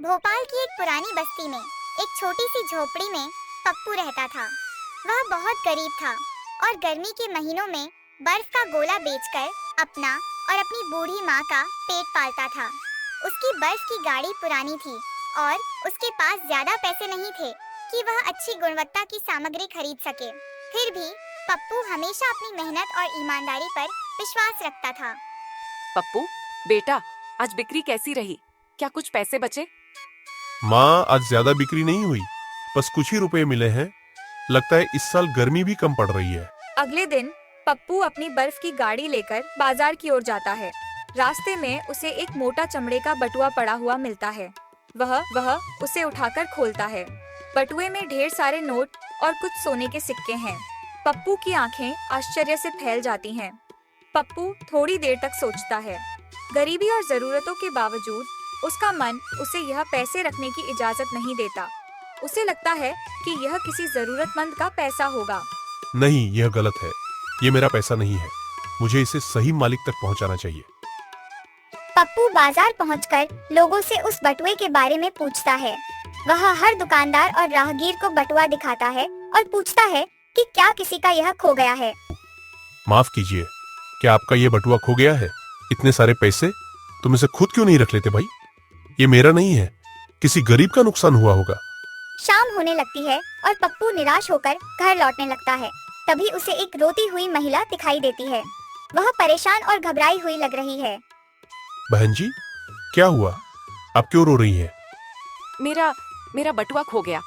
भोपाल की एक पुरानी बस्ती में एक छोटी सी झोपड़ी में पप्पू रहता था। वह बहुत गरीब था और गर्मी के महीनों में बर्फ का गोला बेचकर अपना और अपनी बूढ़ी माँ का पेट पालता था। उसकी बर्फ की गाड़ी पुरानी थी और उसके पास ज्यादा पैसे नहीं थे कि वह अच्छी गुणवत्ता की सामग्री खरीद सके। फिर भी पप्पू हमेशा अपनी मेहनत और ईमानदारी पर विश्वास रखता था। पप्पू बेटा, आज बिक्री कैसी रही? क्या कुछ पैसे बचे? माँ, आज ज्यादा बिक्री नहीं हुई, बस कुछ ही रुपए मिले हैं। लगता है इस साल गर्मी भी कम पड़ रही है। अगले दिन पप्पू अपनी बर्फ की गाड़ी लेकर बाजार की ओर जाता है। रास्ते में उसे एक मोटा चमड़े का बटुआ पड़ा हुआ मिलता है। वह उसे उठाकर खोलता है। बटुए में ढेर सारे नोट और कुछ सोने के सिक्के हैं। पप्पू की आंखें आश्चर्य से फैल जाती हैं। पप्पू थोड़ी देर तक सोचता है। गरीबी और जरूरतों के बावजूद उसका मन उसे यह पैसे रखने की इजाजत नहीं देता। उसे लगता है कि यह किसी जरूरतमंद का पैसा होगा। नहीं, यह गलत है। ये मेरा पैसा नहीं है। मुझे इसे सही मालिक तक पहुंचाना चाहिए। पप्पू बाजार पहुंचकर लोगों से उस बटुए के बारे में पूछता है। वह हर दुकानदार और राहगीर को बटुआ दिखाता है और पूछता है कि क्या किसी का यह खो गया है। माफ कीजिए, क्या आपका ये बटुआ खो गया है? इतने सारे पैसे तुम इसे खुद क्यों नहीं रख लेते भाई? ये मेरा नहीं है, किसी गरीब का नुकसान हुआ होगा। शाम होने लगती है और पप्पू निराश होकर घर लौटने लगता है। तभी उसे एक रोती हुई महिला दिखाई देती है। वह परेशान और घबराई हुई लग रही है। बहन जी, क्या हुआ? आप क्यों रो रही हैं? मेरा बटुआ खो गया।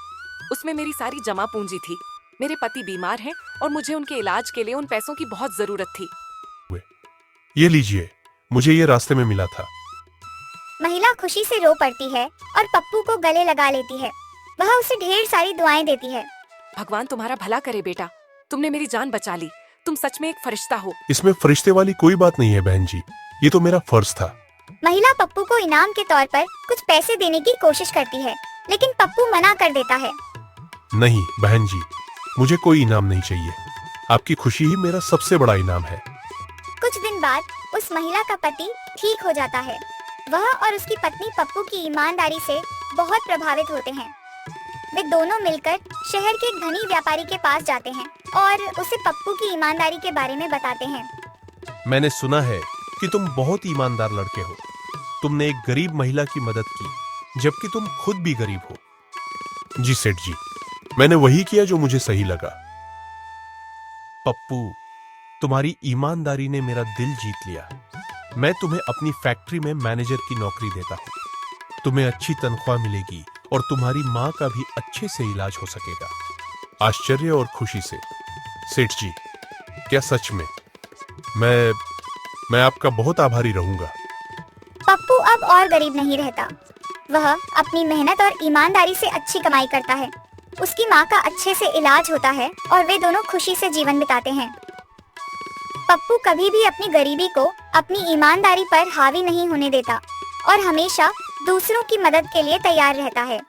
उसमें मेरी सारी जमा पूंजी थी। मेरे पति बीमार हैं और मुझे उनके इलाज के लिए उन पैसों की बहुत जरूरत थी। ये लीजिए, मुझे ये रास्ते में मिला था। महिला खुशी से रो पड़ती है और पप्पू को गले लगा लेती है। वह उसे ढेर सारी दुआएं देती है। भगवान तुम्हारा भला करे बेटा, तुमने मेरी जान बचा ली। तुम सच में एक फरिश्ता हो। इसमें फरिश्ते वाली कोई बात नहीं है बहन जी, ये तो मेरा फर्ज था। महिला पप्पू को इनाम के तौर पर कुछ पैसे देने की कोशिश करती है, लेकिन पप्पू मना कर देता है। नहीं बहन जी, मुझे कोई इनाम नहीं चाहिए। आपकी खुशी ही मेरा सबसे बड़ा इनाम है। कुछ दिन बाद उस महिला का पति ठीक हो जाता है। वह और उसकी पत्नी पप्पू की ईमानदारी से बहुत प्रभावित होते हैं। वे दोनों मिलकर शहर के एक धनी व्यापारी के पास जाते हैं और उसे पप्पू की ईमानदारी के बारे में बताते हैं। मैंने सुना है कि तुम बहुत ईमानदार लड़के हो। तुमने एक गरीब महिला की मदद की, जबकि तुम खुद भी गरीब हो। जी सेठ जी, मैंने वही किया जो मुझे सही लगा। पप्पू, तुम्हारी ईमानदारी ने मेरा दिल जीत लिया। मैं तुम्हें अपनी फैक्ट्री में मैनेजर की नौकरी देता हूँ। तुम्हें अच्छी तनख्वाह मिलेगी और तुम्हारी माँ का भी अच्छे से इलाज हो सकेगा। आश्चर्य और खुशी से। सेठ जी, क्या सच में? मैं आपका बहुत आभारी रहूंगा। पप्पू अब और गरीब नहीं रहता। वह अपनी मेहनत और ईमानदारी से अच्छी कमाई करता है। उसकी माँ का अच्छे से इलाज होता है और वे दोनों खुशी से जीवन बिताते हैं। पप्पू कभी भी अपनी गरीबी को अपनी ईमानदारी पर हावी नहीं होने देता और हमेशा दूसरों की मदद के लिए तैयार रहता है।